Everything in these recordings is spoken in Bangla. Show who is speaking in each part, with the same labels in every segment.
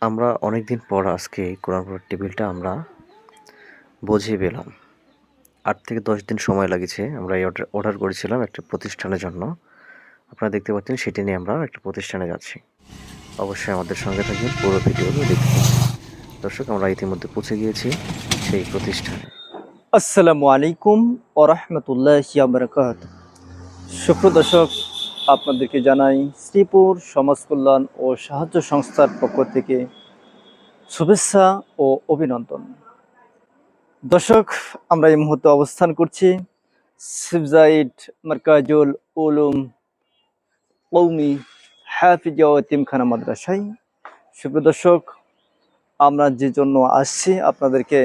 Speaker 1: আমরা অনেকদিন পর আজকে কোরআন পড়ার টেবিলটা আমরা বুঝিয়ে পেলাম। ৮ থেকে ১০ দিন সময় লাগিয়েছে। আমরা এই অর্ডার করেছিলাম একটা প্রতিষ্ঠানের জন্য। আপনারা দেখতে পাচ্ছেন সেটি নিয়ে আমরা একটা প্রতিষ্ঠানে যাচ্ছি। অবশ্যই আমাদের সঙ্গে থাকবেন, পুরো ভিডিওটা দেখতে। দর্শক, আমরা ইতিমধ্যে পৌঁছে গিয়েছি সেই প্রতিষ্ঠানে।
Speaker 2: আসসালামু আলাইকুম ওয়া রাহমাতুল্লাহি ওয়া বারাকাতুহু। সুপ্রিয় দর্শক, আপনাদেরকে জানাই শ্রীপুর সমাজ কল্যাণ ও সাহায্য সংস্থার পক্ষ থেকে শুভেচ্ছা ও অভিনন্দন। দর্শক, আমরা এই মুহূর্তে অবস্থান করছি সিবজাইট মার্কাজুল উলুম কওমি হাফিজা ও এতিমখানা মাদ্রাসায়। সুপ্রিয় দর্শক, আমরা যে জন্য আসছি আপনাদেরকে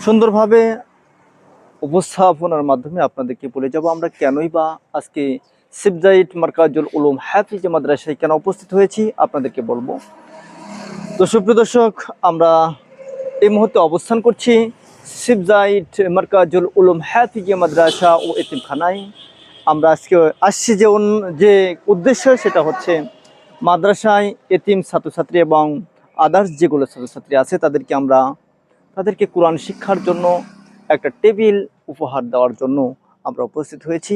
Speaker 2: সুন্দরভাবে উপস্থাপনার মাধ্যমে আপনাদেরকে বলে যাব আমরা কেনই বা আজকে সিবজাইট মার্কাজুল উলুম হাফিজা মাদ্রাসায় কেন উপস্থিত হয়েছি আপনাদেরকে বলবো। তো সুপ্রিয় দর্শক, আমরা এই মুহূর্তে অবস্থান করছি সিবজাইট মার্কাজুল উলুম হাফিজা মাদ্রাসা ও এতিমখানায়। আমরা আজকে আসছি যে উদ্দেশ্য সেটা হচ্ছে মাদ্রাসায় এতিম ছাত্রছাত্রী এবং আদার্স যেগুলো ছাত্রছাত্রী আছে তাদেরকে কোরআন শিক্ষার জন্য একটা টেবিল উপহার দেওয়ার জন্য আমরা উপস্থিত হয়েছি।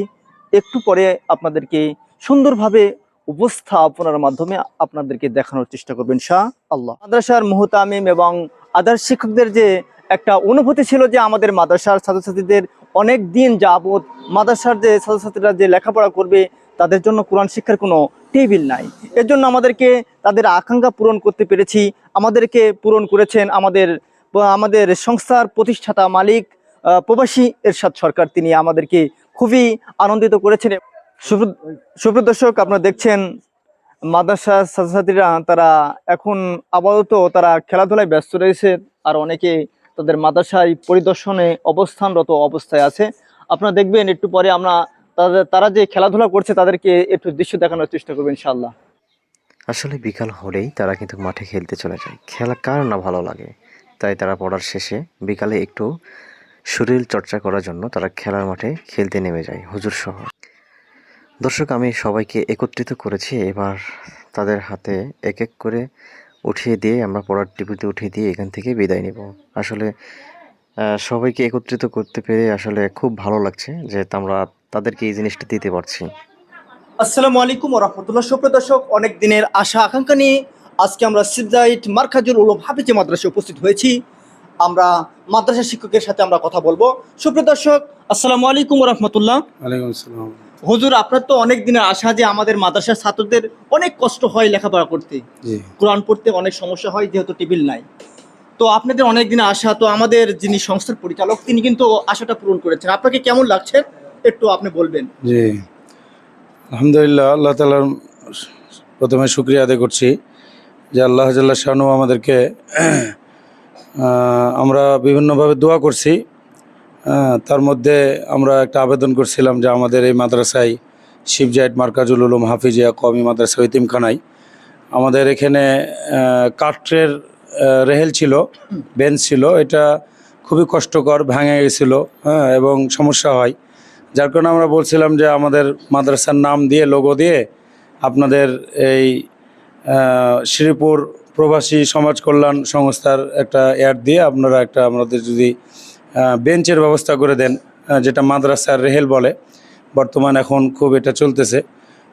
Speaker 2: একটু পরে আপনাদেরকে সুন্দরভাবে উপস্থাপনার মাধ্যমে আপনাদেরকে দেখানোর চেষ্টা করবেন ইনশাআল্লাহ। মাদ্রাসার মুহতামিম এবং আদার্স শিক্ষকদের যে একটা অনুভূতি ছিল যে আমাদের মাদ্রাসার ছাত্রছাত্রীদের অনেক দিন যাবৎ মাদ্রাসার যে ছাত্রছাত্রীরা যে লেখাপড়া করবে তাদের জন্য কোরআন শিক্ষার কোনো টেবিল নাই। এর জন্য আমাদেরকে তাদের আকাঙ্ক্ষা পূরণ করতে পেরেছি। আমাদেরকে পূরণ করেছেন আমাদের সংস্থার প্রতিষ্ঠাতা মালিক প্রবাসী এরশাদ সরকার। তিনি আমাদেরকে খুবই আনন্দিত করেছেন। সুপ্রিয় দর্শক, আপনারা দেখছেন মাদ্রাসার ছাত্রছাত্রীরা তারা এখন আপাতত তারা খেলাধুলায় ব্যস্ত রয়েছে, আর অনেকে তাদের মাদ্রাসায় পরিদর্শনে অবস্থানরত অবস্থায় আছে। আপনারা দেখবেন একটু পরে আমরা তারা যে খেলাধুলা করছে তাদেরকে একটু দৃশ্য দেখানোর চেষ্টা করবেন ইনশাআল্লাহ।
Speaker 1: আসলে বিকাল হলেই তারা কিন্তু মাঠে খেলতে চলে যায়। খেলা কার না ভালো লাগে? তাই তারা পড়ার শেষে বিকালে একটু শরীর চর্চা করার জন্য তারা খেলার মাঠে খেলতে নেমে যায়, হুজুর সহ। দর্শক, আমি সবাইকে একত্রিত করেছি। এবার তাদের হাতে এক এক করে উঠিয়ে দিয়ে আমরা পড়ার টেবিলে উঠিয়ে দিয়ে এখান থেকে বিদায় নিব। আসলে সবাইকে একত্রিত করতে পেরে আসলে খুব ভালো লাগছে যে আমরা তাদেরকে এই জিনিসটা দিতে পারছি।
Speaker 2: আসসালামু আলাইকুম ওয়া রাহমাতুল্লাহ। সুপ্রিয় দর্শক, অনেক দিনের আশা আকাঙ্ক্ষা নিয়ে আজকে আমরা সিবজাইট মার্কাজুল উলুম হাফিজা মাদ্রাসায় উপস্থিত হয়েছি। আমরা মাদ্রাসা শিক্ষকের সাথে আমরা কথা বলবো। সুপ্রিয় দর্শক, আসসালামু আলাইকুম ওয়া রাহমাতুল্লাহ।
Speaker 3: ওয়ালাইকুম আসসালাম।
Speaker 2: হুজুর, আপনার তো অনেক দিনের আশা যে আমাদের মাদ্রাসার ছাত্রদের অনেক কষ্ট হয় লেখাপড়া করতে,
Speaker 3: জি,
Speaker 2: কোরআন পড়তে অনেক সমস্যা হয় যেহেতু টেবিল নাই। তো আপনাদের অনেক দিনের আশা, তো আমাদের যিনি সংস্থার পরিচালক তিনি কিন্তু আশাটা পূরণ করেছেন। আপনাকে কেমন লাগছে একটু আপনি বলবেন।
Speaker 3: জি, আলহামদুলিল্লাহ। আল্লাহ তাআলার প্রথমে শুকরিয়া আদায় করছি যে আল্লাহ জাল্লা শানু আমাদেরকে আমরা বিভিন্নভাবে দোয়া করছি। তার মধ্যে আমরা একটা আবেদন করছিলাম যে আমাদের এই মাদ্রাসায় শিবজাইট মার্কাজুল উলুম হাফিজিয়া কওমি মাদ্রাসা ইতিমখানায় আমাদের এখানে কাঠের রেহেল ছিল, বেঞ্চ ছিল, এটা খুবই কষ্টকর, ভেঙে গেছিলো এবং সমস্যা হয়। যার কারণে আমরা বলছিলাম যে আমাদের মাদ্রাসার নাম দিয়ে, লোগো দিয়ে আপনাদের এই শ্রীপুর প্রবাসী সমাজ কল্যাণ সংস্থার একটা অ্যাড দিয়ে আপনারা একটা আমাদের যদি বেঞ্চের ব্যবস্থা করে দেন, যেটা মাদ্রাসার রেহেল বলে, বর্তমান এখন খুব এটা চলতেছে।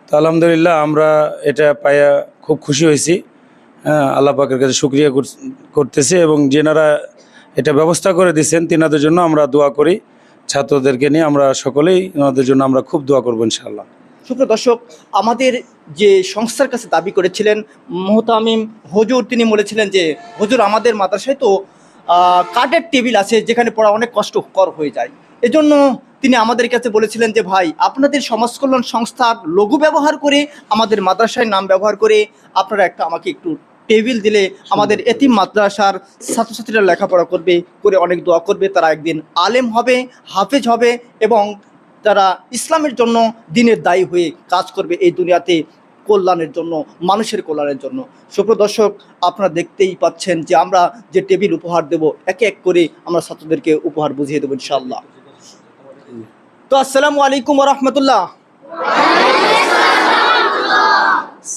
Speaker 3: তো আলহামদুলিল্লাহ আমরা এটা পাইয়া খুব খুশি হয়েছি। আল্লাহ পাকের কাছে শুকরিয়া করতেছি এবং যেনারা এটা ব্যবস্থা করে দিচ্ছেন তিনাদের জন্য আমরা দোয়া করি। ছাত্রদেরকে নিয়ে আমরা সকলেই ওনাদের জন্য আমরা খুব দোয়া করবো ইনশাআল্লাহ।
Speaker 2: সুপ্রিয় দর্শক, আমাদের যে সংস্থার কাছে দাবি করেছিলেন মুহতামিম হুজুর, তিনি বলেছিলেন যে হুজুর আমাদের মাদ্রাসায় তো কাঠের টেবিল আছে যেখানে পড়া অনেক কষ্টকর হয়ে যায়। এজন্য তিনি আমাদের কাছে বলেছিলেন যে ভাই, আপনাদের সমাজ কল্যাণ সংস্থার লোগো ব্যবহার করে, আমাদের মাদ্রাসায় নাম ব্যবহার করে আপনারা আমাকে একটু টেবিল দিলে আমাদের এতিম মাদ্রাসার ছাত্রছাত্রীরা লেখাপড়া করবে, করে অনেক দোয়া করবে, তারা একদিন আলেম হবে, হাফেজ হবে এবং তারা ইসলামের জন্য দিনের দায়ী হয়ে কাজ করবে এই দুনিয়াতে, কল্যাণের জন্য, মানুষের কল্যাণের জন্য। সুপ্রিয় দর্শক, আপনারা দেখতেই পাচ্ছেন যে আমরা যে টেবিল উপহার দেব, একে এক করে আমরা ছাত্রদেরকে উপহার বুঝিয়ে দেবো ইনশাআল্লাহ। তো আসসালামু আলাইকুম ওয়া রাহমাতুল্লাহ।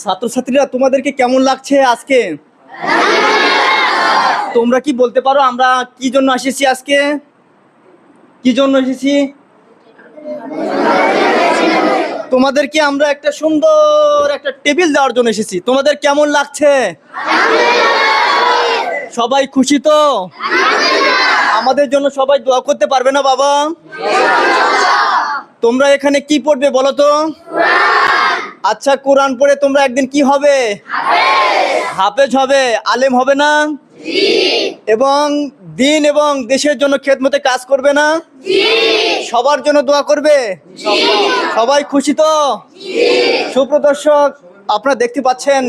Speaker 2: ছাত্রছাত্রীরা তোমাদেরকে কেমন লাগছে আজকে? তোমরা কি বলতে পারো আমরা কি জন্য এসেছি আজকে? কি জন্য এসেছি? তোমাদেরকে আমরা একটা সুন্দর একটা টেবিল দেওয়ার জন্য এসেছি। তোমাদের কেমন লাগছে? সবাই খুশি তো? আমাদের জন্য সবাই দোয়া করতে পারবে না বাবা? তোমরা এখানে কি পড়বে বলো তো? আচ্ছা, কোরআন পড়ে তোমরা একদিন কি হবে? হাফেজ হবে, আলেম হবে না? এবং দিন এবং দেশের জন্য খেদমতে কাজ করবে না? সবার জন্য দোয়া করবে? সবাই খুশি তো? সুপ্রদর্শক, আপনারা দেখতে পাচ্ছেন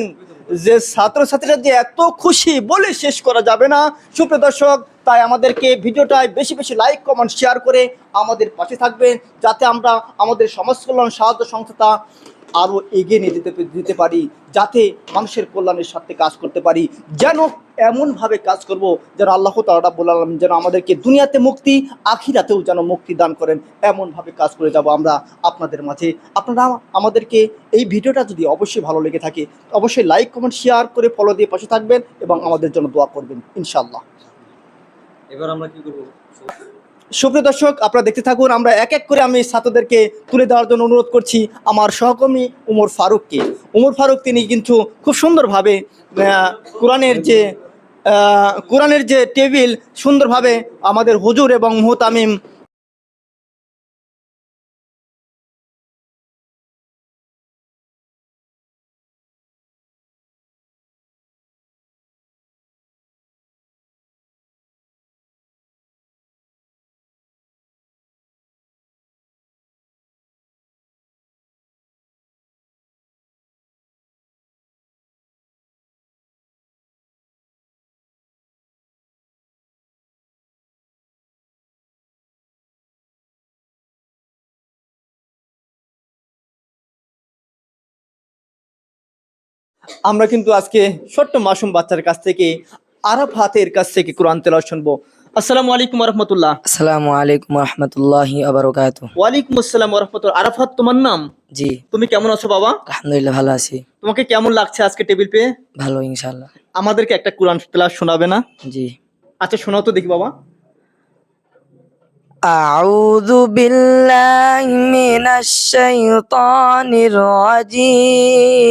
Speaker 2: যে ছাত্রছাত্রীরা যে এত খুশি বলে শেষ করা যাবে না। সুপ্রদর্শক, তাই আমাদেরকে ভিডিওটায় বেশি বেশি লাইক কমেন্ট শেয়ার করে আমাদের পাশে থাকবেন, যাতে আমরা আমাদের সমাজ কল্যাণ সাহায্য সংস্থা আরও এগিয়ে নিয়ে দিতে পারি, যাতে মানুষের কল্যাণের সাথে কাজ করতে পারি। যেন এমনভাবে কাজ করব যেন আল্লাহ তাআলা রাব্বুল আলামিন যেন আমাদেরকে দুনিয়াতে মুক্তি, আখিরাতেও যেন মুক্তি দান করেন। এমনভাবে কাজ করে যাব আমরা আপনাদের মাঝে। আপনারা আমাদেরকে এই ভিডিওটা যদি অবশ্যই ভালো লেগে থাকে, অবশ্যই লাইক কমেন্ট শেয়ার করে ফলো দিয়ে পাশে থাকবেন এবং আমাদের জন্য দোয়া করবেন ইনশাআল্লাহ।
Speaker 4: এবার আমরা কি করব?
Speaker 2: সুপ্রিয় দর্শক, আপনারা দেখতে থাকুন। আমরা এক এক করে আমি ছাত্রদেরকে তুলে দেওয়ার জন্য অনুরোধ করছি আমার সহকর্মী উমর ফারুককে। উমর ফারুক তিনি কিন্তু খুব সুন্দরভাবে কোরআনের যে টেবিল সুন্দরভাবে আমাদের হুজুর এবং মুহতামিম আমরা কিন্তু আজকে ছোট্ট মাসুম বাচ্চার কাছ থেকে আরাফাতের কাছ থেকে কোরআন তেলাওয়াত শুনবো। আসসালামু আলাইকুম ওয়া রাহমাতুল্লাহ।
Speaker 5: আসসালামু আলাইকুম রহমতুল্লাহি আবরকাতুহ।
Speaker 2: ওয়ালাইকুম আসসালাম ওয়া রাহমাতুল্লাহ। আরাফাত তোমার নাম?
Speaker 5: জি,
Speaker 2: তুমি কেমন আছো বাবা?
Speaker 5: আলহামদুলিল্লাহ ভালো আছি।
Speaker 2: তোমাকে কেমন লাগছে আজকে টেবিল পেয়ে?
Speaker 5: ভালো ইনশাআল্লাহ।
Speaker 2: আমাদেরকে একটা কোরআন তেলাওয়াত শোনাবে না?
Speaker 5: জি।
Speaker 2: আচ্ছা, শোনাও তো দেখি বাবা।
Speaker 5: আউযু বিল্লাহি মিনাশ শাইতানির রাজীম।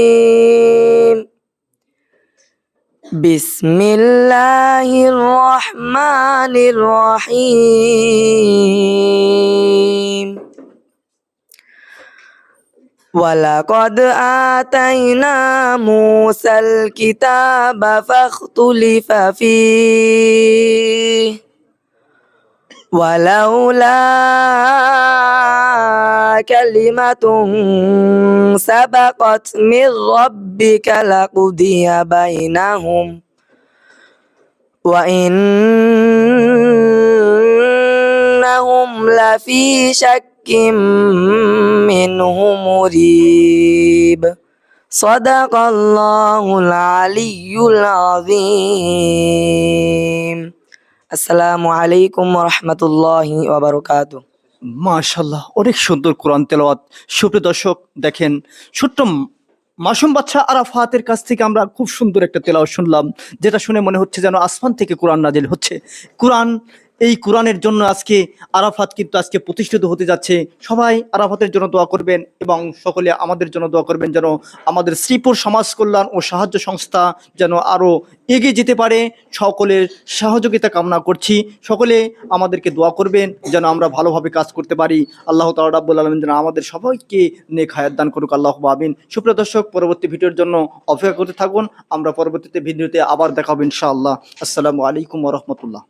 Speaker 5: বিসমিল্লাহির রহমানির রহিম। ولقد آتينا موسى الكتاب فاختلف فيه ولولا كلمة سبقت من ربك لقضي بينهم وإنهم لفي شك منه مريب صدق الله العلي العظيم আসসালামু আলাইকুম রহমতুল্লাহি ওয়াবারাকাতুহু।
Speaker 2: মাশাআল্লাহ, অনেক সুন্দর কোরআন তেলাওয়াত। সুপ্রিয় দর্শক, দেখেন ছোট্ট মাসুম বাচ্চা আরাফাতের কাছ থেকে আমরা খুব সুন্দর একটা তেলাওয়াত শুনলাম, যেটা শুনে মনে হচ্ছে যেন আসমান থেকে কোরআন নাজিল হচ্ছে। এই কোরআনের জন্য আজকে আরাফাত কিন্তু আজকে প্রতিষ্ঠিত হতে যাচ্ছে। সবাই আরাফাতের জন্য দোয়া করবেন এবং সকলে আমাদের জন্য দোয়া করবেন যেন আমাদের শ্রীপুর সমাজ কল্যাণ ও সাহায্য সংস্থা যেন আরও এগিয়ে যেতে পারে। সকলের সহযোগিতা কামনা করছি। সকলে আমাদেরকে দোয়া করবেন যেন আমরা ভালোভাবে কাজ করতে পারি। আল্লাহ তাআলা রাব্বুল আলামিন যেন আমাদের সবাইকে নেক হায়াত দান করুক। আল্লাহুম্মা আমিন। সুপ্রিয় দর্শক, পরবর্তী ভিডিওর জন্য অপেক্ষা করতে থাকুন। আমরা পরবর্তীতে ভিডিওতে আবার দেখা হবে ইনশাআল্লাহ। আসসালামু আলাইকুম ওয়া রাহমাতুল্লাহ।